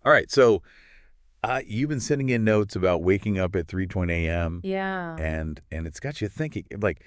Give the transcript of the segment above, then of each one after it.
All right, so you've been sending in notes about waking up at 3:20 a.m. Yeah. and it's got you thinking, like,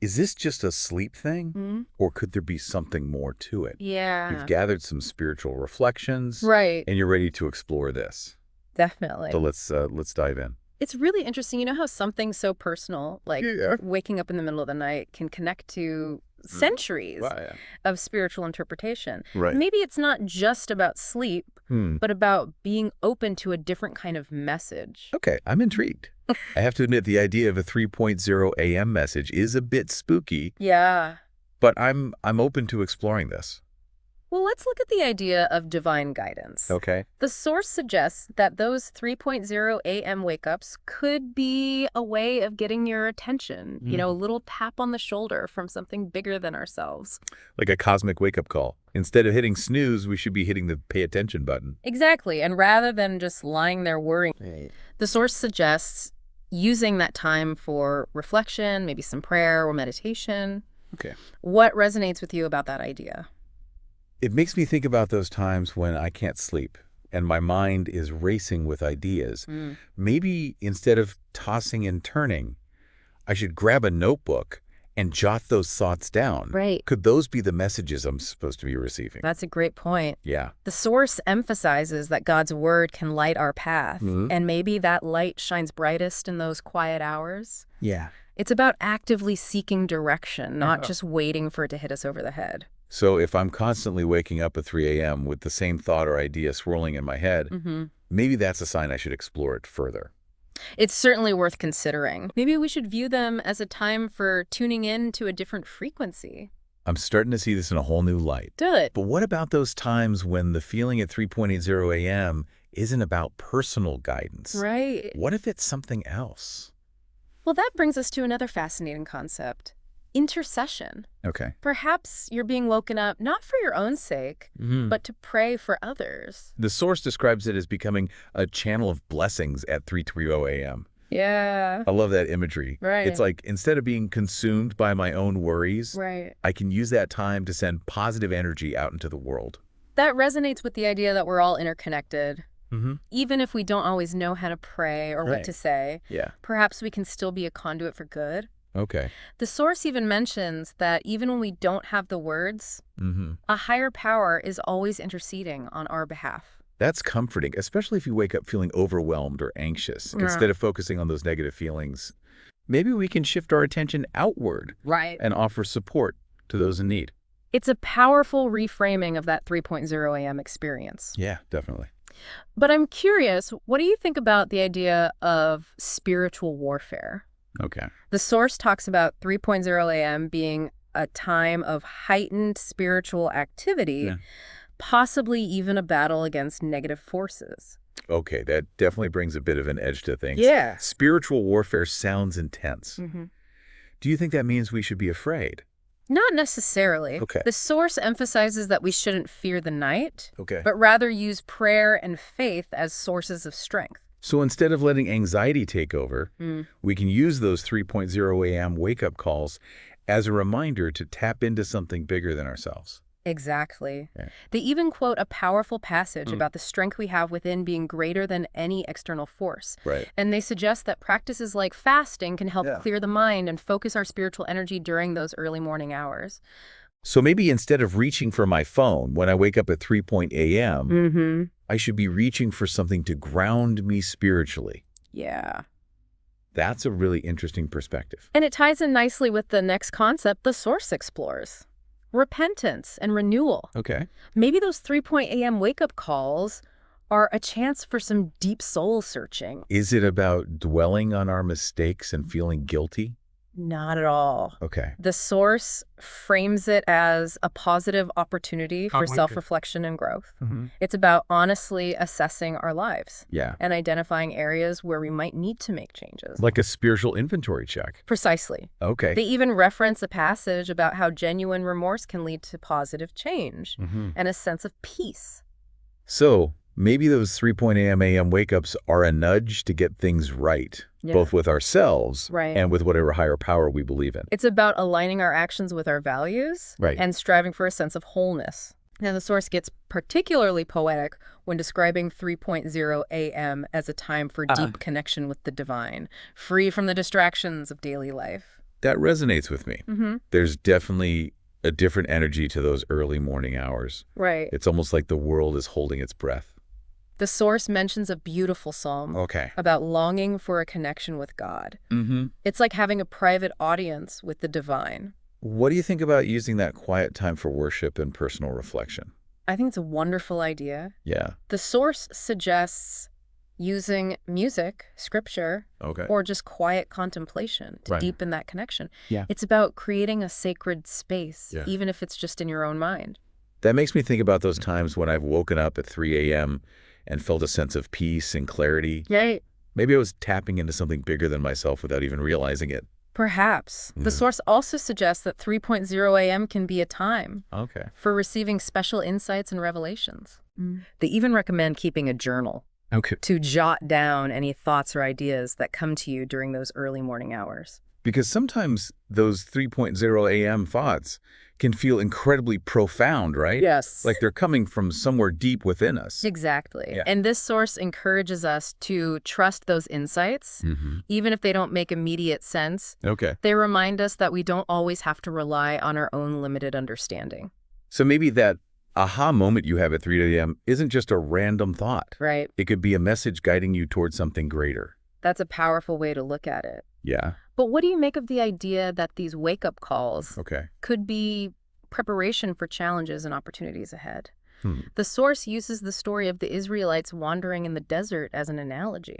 is this just a sleep thing, Hmm. or could there be something more to it? You've Yeah. gathered some spiritual reflections, Right. and you're ready to explore this. So Definitely. let's dive in. It's really interesting. You know how something so personal, like Yeah. waking up in the middle of the night, can connect to Mm. centuries Wow, yeah. of spiritual interpretation. Right. Maybe it's not just about sleep, Hmm. but about being open to a different kind of message. Okay, I'm intrigued. I have to admit, the idea of a 3:0 a.m. message is a bit spooky, Yeah. but I'm open to exploring this. Well, let's look at the idea of divine guidance. Okay. The source suggests that those 3:0 a.m. wake-ups could be a way of getting your attention, a little tap on the shoulder from something bigger than ourselves. Like a cosmic wake-up call. Instead of hitting snooze, we should be hitting the pay attention button. Exactly, and rather than just lying there worrying, Right. the source suggests using that time for reflection, maybe some prayer or meditation. Okay. What resonates with you about that idea? It makes me think about those times when I can't sleep and my mind is racing with ideas. Mm. Maybe instead of tossing and turning, I should grab a notebook and jot those thoughts down. Right. Could those be the messages I'm supposed to be receiving? That's a great point. Yeah. The source emphasizes that God's word can light our path, and maybe that light shines brightest in those quiet hours. Yeah. It's about actively seeking direction, not just waiting for it to hit us over the head. So if I'm constantly waking up at 3 a.m. with the same thought or idea swirling in my head, maybe that's a sign I should explore it further. It's certainly worth considering. Maybe we should view them as a time for tuning in to a different frequency. I'm starting to see this in a whole new light. Good. But what about those times when the feeling at 3:0 a.m. isn't about personal guidance? Right. What if it's something else? Well, that brings us to another fascinating concept. Intercession. Okay. Perhaps you're being woken up not for your own sake, but to pray for others. The source describes it as becoming a channel of blessings at 3:30 a.m. Yeah. I love that imagery. Right. It's like instead of being consumed by my own worries, Right. I can use that time to send positive energy out into the world. That resonates with the idea that we're all interconnected. Mm-hmm. Even if we don't always know how to pray or Right. what to say, Yeah. perhaps we can still be a conduit for good. Okay. The source even mentions that even when we don't have the words, Mm-hmm. a higher power is always interceding on our behalf. That's comforting, especially if you wake up feeling overwhelmed or anxious. Yeah. Instead of focusing on those negative feelings, maybe we can shift our attention outward Right. and offer support to those in need. It's a powerful reframing of that 3:0 a.m. experience. Yeah, definitely. But I'm curious, what do you think about the idea of spiritual warfare? Okay. The source talks about 3:0 a.m. being a time of heightened spiritual activity, Yeah. possibly even a battle against negative forces. Okay, that definitely brings a bit of an edge to things. Yeah. Spiritual warfare sounds intense. Mm-hmm. Do you think that means we should be afraid? Not necessarily. Okay. The source emphasizes that we shouldn't fear the night, Okay. but rather use prayer and faith as sources of strength. So instead of letting anxiety take over, Mm. we can use those 3:0 a.m. wake-up calls as a reminder to tap into something bigger than ourselves. Exactly. Yeah. They even quote a powerful passage about the strength we have within being greater than any external force. Right. And they suggest that practices like fasting can help Yeah. clear the mind and focus our spiritual energy during those early morning hours. So maybe instead of reaching for my phone when I wake up at 3 a.m., Mm-hmm. I should be reaching for something to ground me spiritually. Yeah. That's a really interesting perspective. And it ties in nicely with the next concept the source explores. Repentance and renewal. Okay. Maybe those 3 a.m. wake-up calls are a chance for some deep soul searching. Is it about dwelling on our mistakes and feeling guilty? Not at all. Okay. The source frames it as a positive opportunity for self-reflection and growth. It's about honestly assessing our lives Yeah. and identifying areas where we might need to make changes. Like a spiritual inventory check. Precisely. Okay. They even reference a passage about how genuine remorse can lead to positive change and a sense of peace. So maybe those 3 a.m. wake-ups are a nudge to get things right, Yeah. both with ourselves Right. and with whatever higher power we believe in. It's about aligning our actions with our values Right. and striving for a sense of wholeness. And the source gets particularly poetic when describing 3.0 a.m. as a time for deep connection with the divine, free from the distractions of daily life. That resonates with me. There's definitely a different energy to those early morning hours. Right. It's almost like the world is holding its breath. The source mentions a beautiful psalm about longing for a connection with God. It's like having a private audience with the divine. What do you think about using that quiet time for worship and personal reflection? I think it's a wonderful idea. Yeah. The source suggests using music, scripture, or just quiet contemplation to deepen that connection. Yeah. It's about creating a sacred space, even if it's just in your own mind. That makes me think about those times when I've woken up at 3 a.m. and felt a sense of peace and clarity. Right. Maybe I was tapping into something bigger than myself without even realizing it. Perhaps. The source also suggests that 3.0 a.m. can be a time for receiving special insights and revelations. They even recommend keeping a journal to jot down any thoughts or ideas that come to you during those early morning hours. Because sometimes those 3.0 a.m. thoughts can feel incredibly profound, right? Yes. Like they're coming from somewhere deep within us. Exactly. Yeah. And this source encourages us to trust those insights, even if they don't make immediate sense. They remind us that we don't always have to rely on our own limited understanding. So maybe that aha moment you have at 3 a.m. isn't just a random thought. Right. It could be a message guiding you towards something greater. That's a powerful way to look at it. Yeah. But what do you make of the idea that these wake-up calls could be preparation for challenges and opportunities ahead? The source uses the story of the Israelites wandering in the desert as an analogy.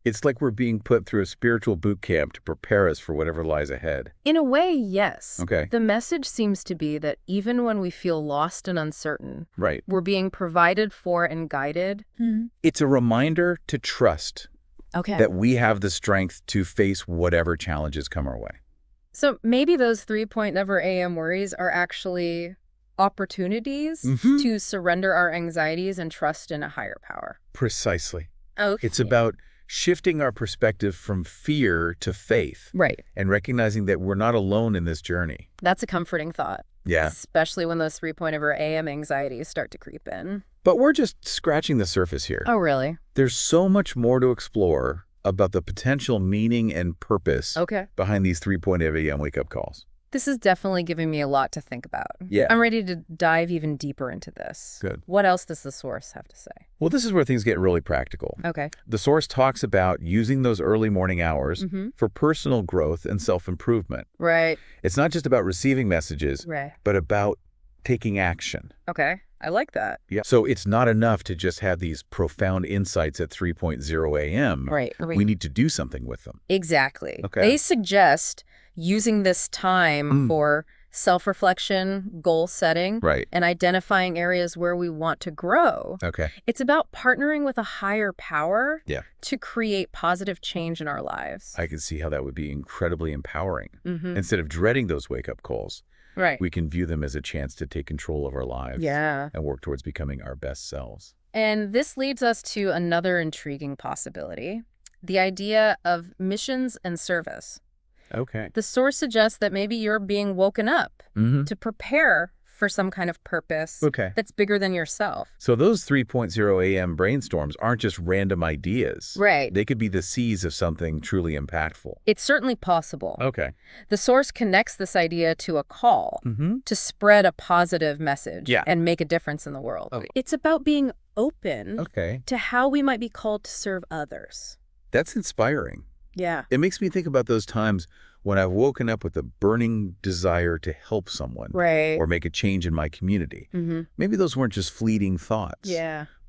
It's like we're being put through a spiritual boot camp to prepare us for whatever lies ahead. In a way, yes. The message seems to be that even when we feel lost and uncertain, we're being provided for and guided. It's a reminder to trust that we have the strength to face whatever challenges come our way. So maybe those 3.0 a.m. worries are actually opportunities to surrender our anxieties and trust in a higher power. Precisely. It's about shifting our perspective from fear to faith. And recognizing that we're not alone in this journey. That's a comforting thought. Yeah. Especially when those 3.0 a.m. anxieties start to creep in. But we're just scratching the surface here. Oh, really? There's so much more to explore about the potential meaning and purpose behind these 3.0 a.m. wake-up calls. This is definitely giving me a lot to think about. Yeah. I'm ready to dive even deeper into this. Good. What else does the source have to say? Well, this is where things get really practical. The source talks about using those early morning hours for personal growth and self-improvement. It's not just about receiving messages, but about taking action. I like that. Yeah. So it's not enough to just have these profound insights at 3.0 a.m. We need to do something with them. Exactly. They suggest using this time for self-reflection, goal setting, and identifying areas where we want to grow. It's about partnering with a higher power to create positive change in our lives. I can see how that would be incredibly empowering. Instead of dreading those wake-up calls, we can view them as a chance to take control of our lives and work towards becoming our best selves. And this leads us to another intriguing possibility, the idea of missions and service. The source suggests that maybe you're being woken up to prepare for some kind of purpose that's bigger than yourself. So those 3.0 a.m. brainstorms aren't just random ideas. They could be the seeds of something truly impactful. It's certainly possible. The source connects this idea to a call to spread a positive message and make a difference in the world. It's about being open to how we might be called to serve others. That's inspiring. Yeah. It makes me think about those times when I've woken up with a burning desire to help someone or make a change in my community. Maybe those weren't just fleeting thoughts,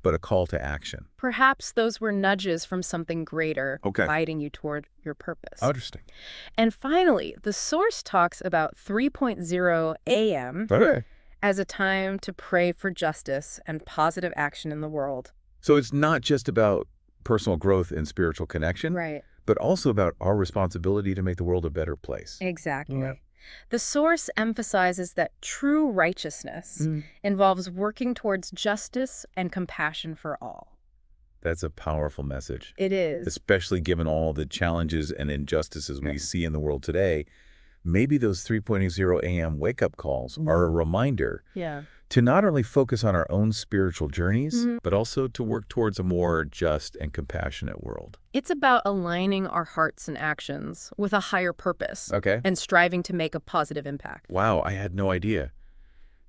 but a call to action. Perhaps those were nudges from something greater guiding you toward your purpose. Interesting. And finally, the source talks about 3.0 a.m. as a time to pray for justice and positive action in the world. So it's not just about personal growth and spiritual connection, but also about our responsibility to make the world a better place. Exactly. The source emphasizes that true righteousness involves working towards justice and compassion for all. That's a powerful message. It is. Especially given all the challenges and injustices we see in the world today. maybe those 3.0 a.m. wake-up calls are a reminder to not only focus on our own spiritual journeys, but also to work towards a more just and compassionate world. It's about aligning our hearts and actions with a higher purpose and striving to make a positive impact. Wow, I had no idea.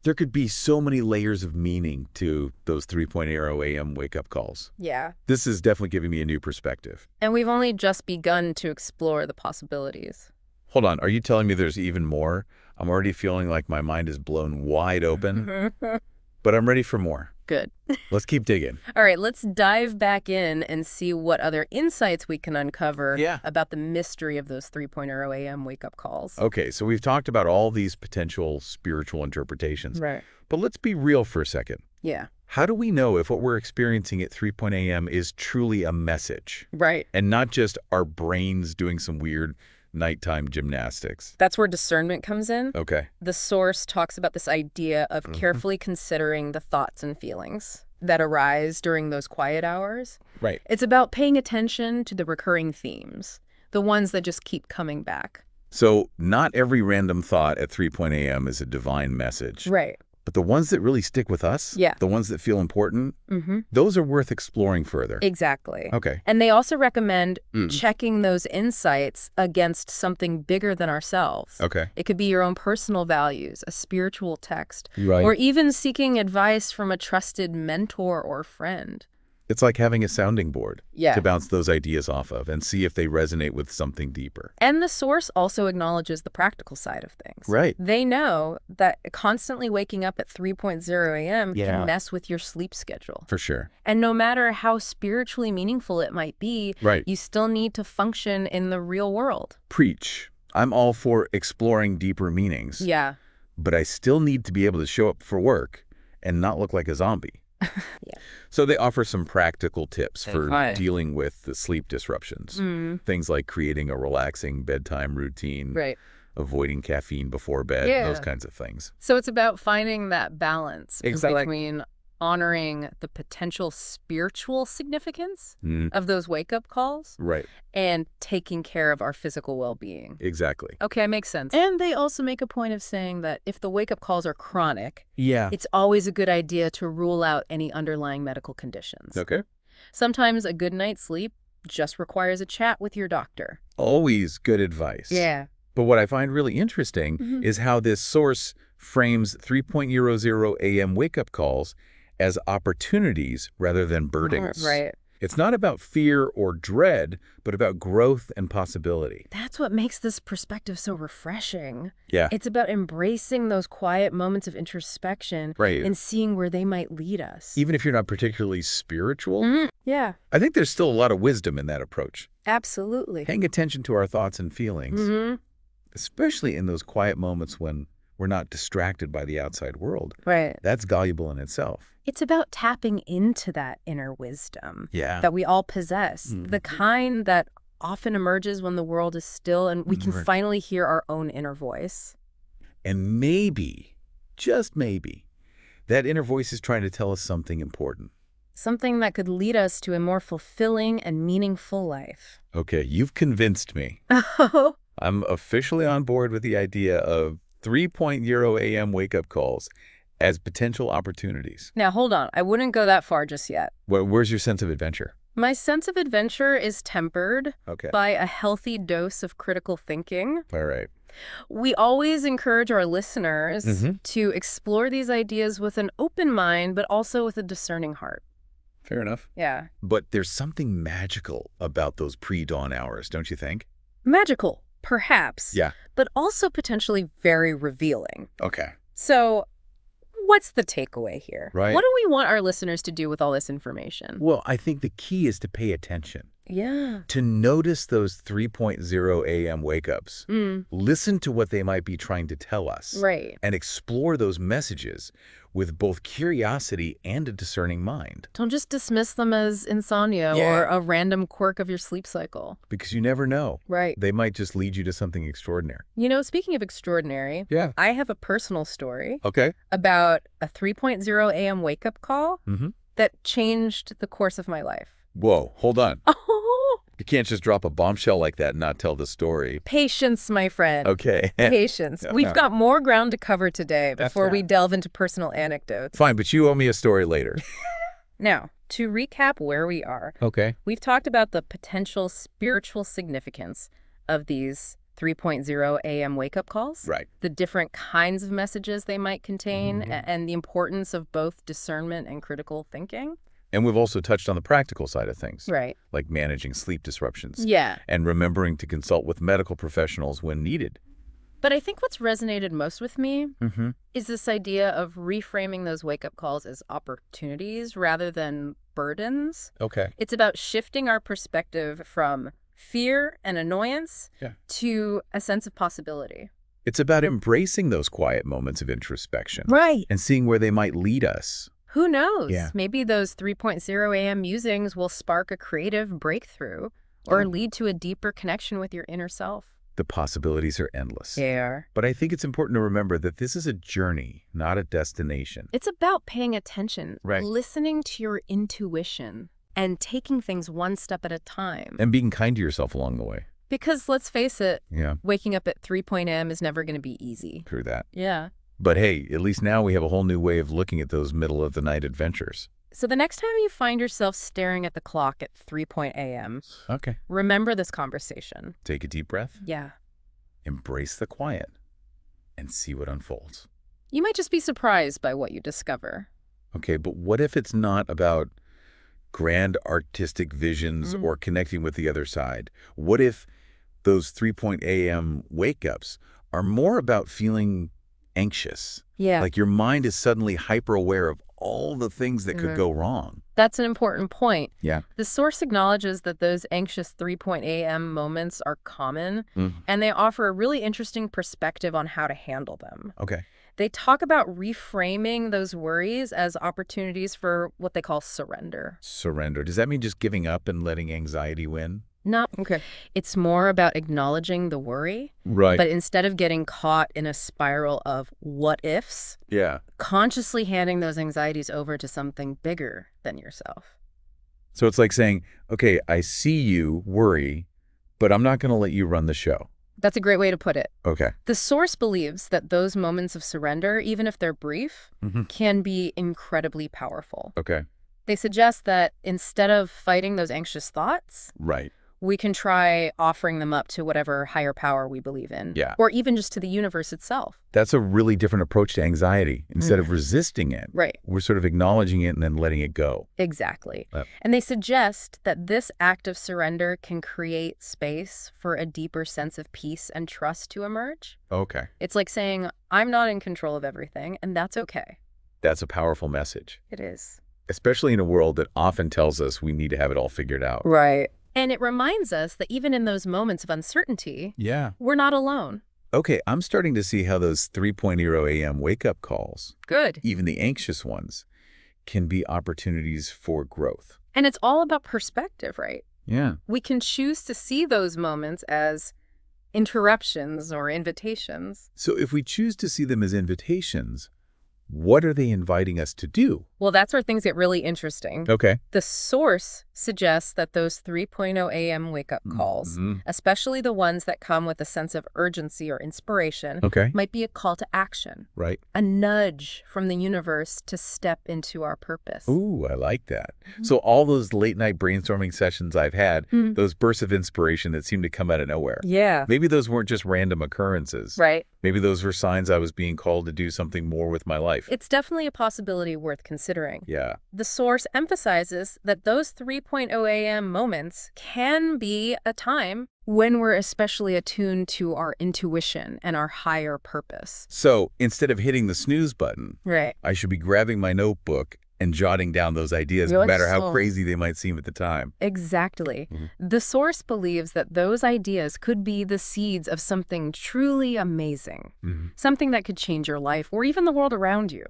There could be so many layers of meaning to those 3.0 a.m. wake-up calls. Yeah. This is definitely giving me a new perspective. And we've only just begun to explore the possibilities. Hold on, are you telling me there's even more? I'm already feeling like my mind is blown wide open, but I'm ready for more. Good. Let's keep digging. All right, let's dive back in and see what other insights we can uncover about the mystery of those 3.0 a.m. wake-up calls. Okay, so we've talked about all these potential spiritual interpretations. Right. But let's be real for a second. Yeah. How do we know if what we're experiencing at 3.0 a.m. is truly a message? Right. And not just our brains doing some weird nighttime gymnastics? That's where discernment comes in. Okay. The source talks about this idea of carefully considering the thoughts and feelings that arise during those quiet hours. Right. It's about paying attention to the recurring themes, the ones that just keep coming back. So not every random thought at 3.0 a.m. is a divine message. Right. But the ones that really stick with us, the ones that feel important, those are worth exploring further. Exactly. Okay. And they also recommend checking those insights against something bigger than ourselves. Okay. It could be your own personal values, a spiritual text, or even seeking advice from a trusted mentor or friend. It's like having a sounding board to bounce those ideas off of and see if they resonate with something deeper. And the source also acknowledges the practical side of things. Right. They know that constantly waking up at 3.0 a.m. can mess with your sleep schedule. For sure. And no matter how spiritually meaningful it might be, you still need to function in the real world. Preach. I'm all for exploring deeper meanings. Yeah. But I still need to be able to show up for work and not look like a zombie. So they offer some practical tips for dealing with the sleep disruptions. Things like creating a relaxing bedtime routine, avoiding caffeine before bed, those kinds of things. So it's about finding that balance between honoring the potential spiritual significance of those wake-up calls and taking care of our physical well-being. Exactly. Okay, makes sense. And they also make a point of saying that if the wake-up calls are chronic, it's always a good idea to rule out any underlying medical conditions. Okay. Sometimes a good night's sleep just requires a chat with your doctor. Always good advice. Yeah. But what I find really interesting is how this source frames 3.00 a.m. wake-up calls as opportunities rather than burdens. Right. It's not about fear or dread, but about growth and possibility. That's what makes this perspective so refreshing. Yeah. It's about embracing those quiet moments of introspection and seeing where they might lead us. Even if you're not particularly spiritual? Yeah. I think there's still a lot of wisdom in that approach. Absolutely. Paying attention to our thoughts and feelings, especially in those quiet moments when we're not distracted by the outside world. Right. That's valuable in itself. It's about tapping into that inner wisdom that we all possess, the kind that often emerges when the world is still and we can finally hear our own inner voice. And maybe, just maybe, that inner voice is trying to tell us something important. Something that could lead us to a more fulfilling and meaningful life. Okay, you've convinced me. I'm officially on board with the idea of 3.0 a.m. wake-up calls as potential opportunities. Now, hold on. I wouldn't go that far just yet. Where's your sense of adventure? My sense of adventure is tempered by a healthy dose of critical thinking. All right. We always encourage our listeners to explore these ideas with an open mind, but also with a discerning heart. Fair enough. Yeah. But there's something magical about those pre-dawn hours, don't you think? Magical. Perhaps. Yeah. But also potentially very revealing. Okay. So what's the takeaway here? Right. What do we want our listeners to do with all this information? Well, I think the key is to pay attention. Yeah. To notice those 3.0 a.m. wake-ups. Listen to what they might be trying to tell us. Right. And explore those messages with both curiosity and a discerning mind. Don't just dismiss them as insomnia or a random quirk of your sleep cycle. Because you never know. Right. They might just lead you to something extraordinary. You know, speaking of extraordinary, I have a personal story about a 3.0 a.m. wake-up call that changed the course of my life. Whoa, hold on. You can't just drop a bombshell like that and not tell the story. Patience, my friend. Okay. Patience. We've got more ground to cover today before we delve into personal anecdotes. Fine, but you owe me a story later. Now, to recap where we are, we've talked about the potential spiritual significance of these 3.0 a.m. wake-up calls, the different kinds of messages they might contain, and the importance of both discernment and critical thinking. And we've also touched on the practical side of things, like managing sleep disruptions and remembering to consult with medical professionals when needed. But I think what's resonated most with me is this idea of reframing those wake-up calls as opportunities rather than burdens. It's about shifting our perspective from fear and annoyance to a sense of possibility. It's about embracing those quiet moments of introspection. And seeing where they might lead us. Who knows? Maybe those 3.0 a.m. musings will spark a creative breakthrough or lead to a deeper connection with your inner self. The possibilities are endless. They are. But I think it's important to remember that this is a journey, not a destination. It's about paying attention, listening to your intuition, and taking things one step at a time. And being kind to yourself along the way. Because let's face it, waking up at 3 a.m. is never going to be easy. True that. Yeah. But hey, at least now we have a whole new way of looking at those middle-of-the-night adventures. So the next time you find yourself staring at the clock at 3 a.m., remember this conversation. Take a deep breath. Yeah. Embrace the quiet and see what unfolds. You might just be surprised by what you discover. Okay, but what if it's not about grand artistic visions or connecting with the other side? What if those 3 a.m. wake-ups are more about feeling anxious? Like your mind is suddenly hyper-aware of all the things that could go wrong. That's an important point. Yeah. The source acknowledges that those anxious 3 a.m. moments are common, and they offer a really interesting perspective on how to handle them. They talk about reframing those worries as opportunities for what they call surrender. Surrender. Does that mean just giving up and letting anxiety win? No. It's more about acknowledging the worry. But instead of getting caught in a spiral of what ifs, consciously handing those anxieties over to something bigger than yourself. So it's like saying, okay, I see you worry, but I'm not going to let you run the show. That's a great way to put it. The source believes that those moments of surrender, even if they're brief, can be incredibly powerful. They suggest that instead of fighting those anxious thoughts, we can try offering them up to whatever higher power we believe in. Or even just to the universe itself. That's a really different approach to anxiety. Instead of resisting it, we're sort of acknowledging it and then letting it go. Exactly. And they suggest that this act of surrender can create space for a deeper sense of peace and trust to emerge. It's like saying, I'm not in control of everything, and that's okay. That's a powerful message. It is. Especially in a world that often tells us we need to have it all figured out. And it reminds us that even in those moments of uncertainty, we're not alone. Okay, I'm starting to see how those 3.0 a.m. wake-up calls, even the anxious ones, can be opportunities for growth. And it's all about perspective, right? Yeah. We can choose to see those moments as interruptions or invitations. So if we choose to see them as invitations, what are they inviting us to do? Well, that's where things get really interesting. The source suggests that those 3.0 a.m. wake-up calls, especially the ones that come with a sense of urgency or inspiration, might be a call to action. A nudge from the universe to step into our purpose. Ooh, I like that. So all those late-night brainstorming sessions I've had, those bursts of inspiration that seem to come out of nowhere. Maybe those weren't just random occurrences. Maybe those were signs I was being called to do something more with my life. It's definitely a possibility worth considering. The source emphasizes that those 3.0 a.m. moments can be a time when we're especially attuned to our intuition and our higher purpose. So instead of hitting the snooze button, I should be grabbing my notebook and jotting down those ideas, no matter how crazy they might seem at the time. Exactly. The source believes that those ideas could be the seeds of something truly amazing, something that could change your life or even the world around you.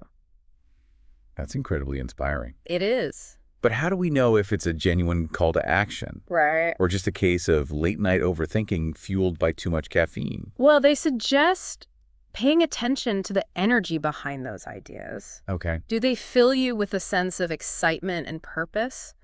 That's incredibly inspiring. It is. But how do we know if it's a genuine call to action? Or just a case of late-night overthinking fueled by too much caffeine? Well, they suggest paying attention to the energy behind those ideas. Okay. Do they fill you with a sense of excitement and purpose?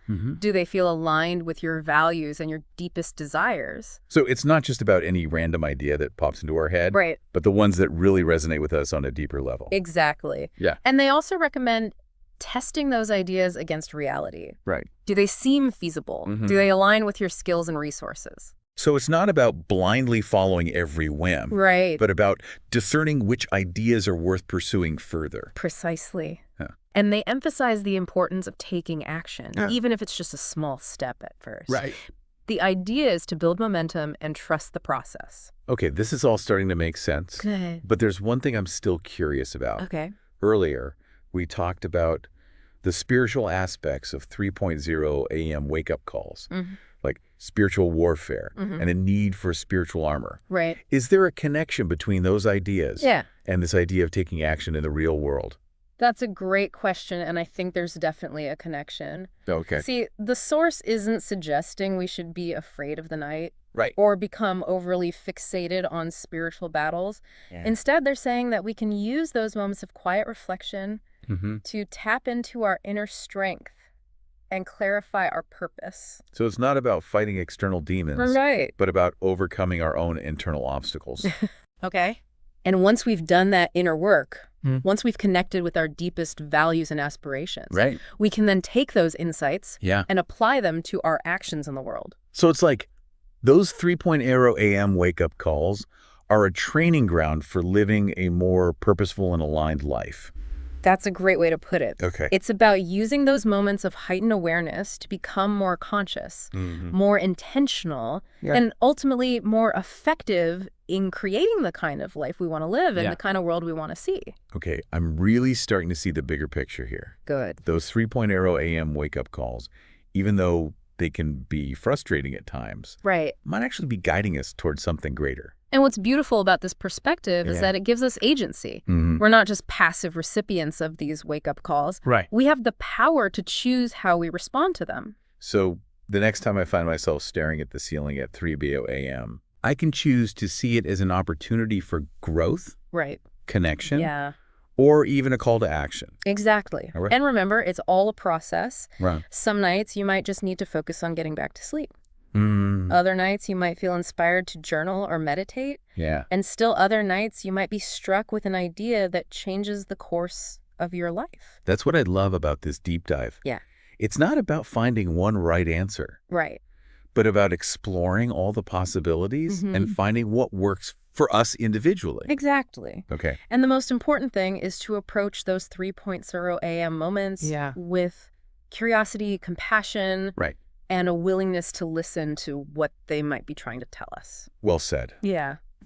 Do they feel aligned with your values and your deepest desires? So it's not just about any random idea that pops into our head, Right. but the ones that really resonate with us on a deeper level. Exactly. Yeah. And they also recommend testing those ideas against reality. Right. Do they seem feasible? Do they align with your skills and resources? So it's not about blindly following every whim, right, but about discerning which ideas are worth pursuing further. Precisely. Yeah. And they emphasize the importance of taking action, even if it's just a small step at first. Right. The idea is to build momentum and trust the process. Okay, this is all starting to make sense. Good. But there's one thing I'm still curious about. Okay. Earlier, we talked about the spiritual aspects of 3.0 a.m. wake-up calls. Like spiritual warfare and a need for spiritual armor. Right. Is there a connection between those ideas and this idea of taking action in the real world? That's a great question, and I think there's definitely a connection. Okay. See, the source isn't suggesting we should be afraid of the night. Right. Or become overly fixated on spiritual battles. Yeah. Instead, they're saying that we can use those moments of quiet reflection to tap into our inner strength and clarify our purpose. So it's not about fighting external demons, but about overcoming our own internal obstacles. Okay. And once we've done that inner work, once we've connected with our deepest values and aspirations, we can then take those insights and apply them to our actions in the world. So it's like those 3.0 a.m. wake-up calls are a training ground for living a more purposeful and aligned life. That's a great way to put it. Okay. It's about using those moments of heightened awareness to become more conscious, more intentional, and ultimately more effective in creating the kind of life we want to live and the kind of world we want to see. Okay, I'm really starting to see the bigger picture here. Good. Those 3.0 a.m. wake-up calls, even though they can be frustrating at times, might actually be guiding us towards something greater. And what's beautiful about this perspective is that it gives us agency. We're not just passive recipients of these wake-up calls. We have the power to choose how we respond to them. So the next time I find myself staring at the ceiling at 3 a.m., I can choose to see it as an opportunity for growth, connection, or even a call to action. Exactly. Right. And remember, it's all a process. Right. Some nights you might just need to focus on getting back to sleep. Other nights you might feel inspired to journal or meditate. And still other nights you might be struck with an idea that changes the course of your life. That's what I love about this deep dive. It's not about finding one right answer. But about exploring all the possibilities and finding what works for us individually. Exactly. Okay. And the most important thing is to approach those 3.0 a.m. moments with curiosity, compassion, and a willingness to listen to what they might be trying to tell us. Well said.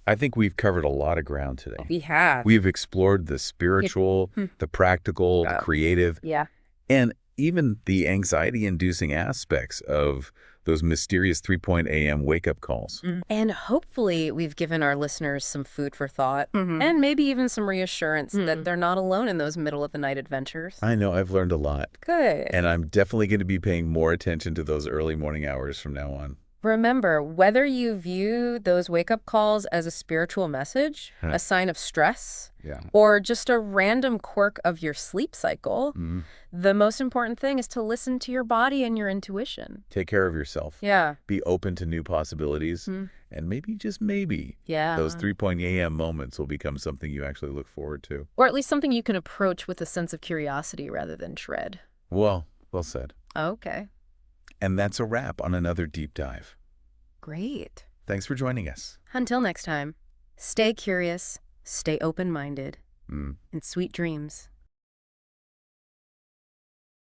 I think we've covered a lot of ground today. We have. We've explored the spiritual, the practical, the creative, and even the anxiety-inducing aspects of those mysterious 3 a.m. wake-up calls. And hopefully we've given our listeners some food for thought and maybe even some reassurance that they're not alone in those middle-of-the-night adventures. I know. I've learned a lot. Good. And I'm definitely going to be paying more attention to those early morning hours from now on. Remember, whether you view those wake-up calls as a spiritual message, a sign of stress, or just a random quirk of your sleep cycle, the most important thing is to listen to your body and your intuition. Take care of yourself. Be open to new possibilities. And maybe, just maybe, those 3 a.m. moments will become something you actually look forward to. Or at least something you can approach with a sense of curiosity rather than dread. Well said. Okay. And that's a wrap on another deep dive. Great. Thanks for joining us. Until next time, stay curious, stay open-minded, and sweet dreams.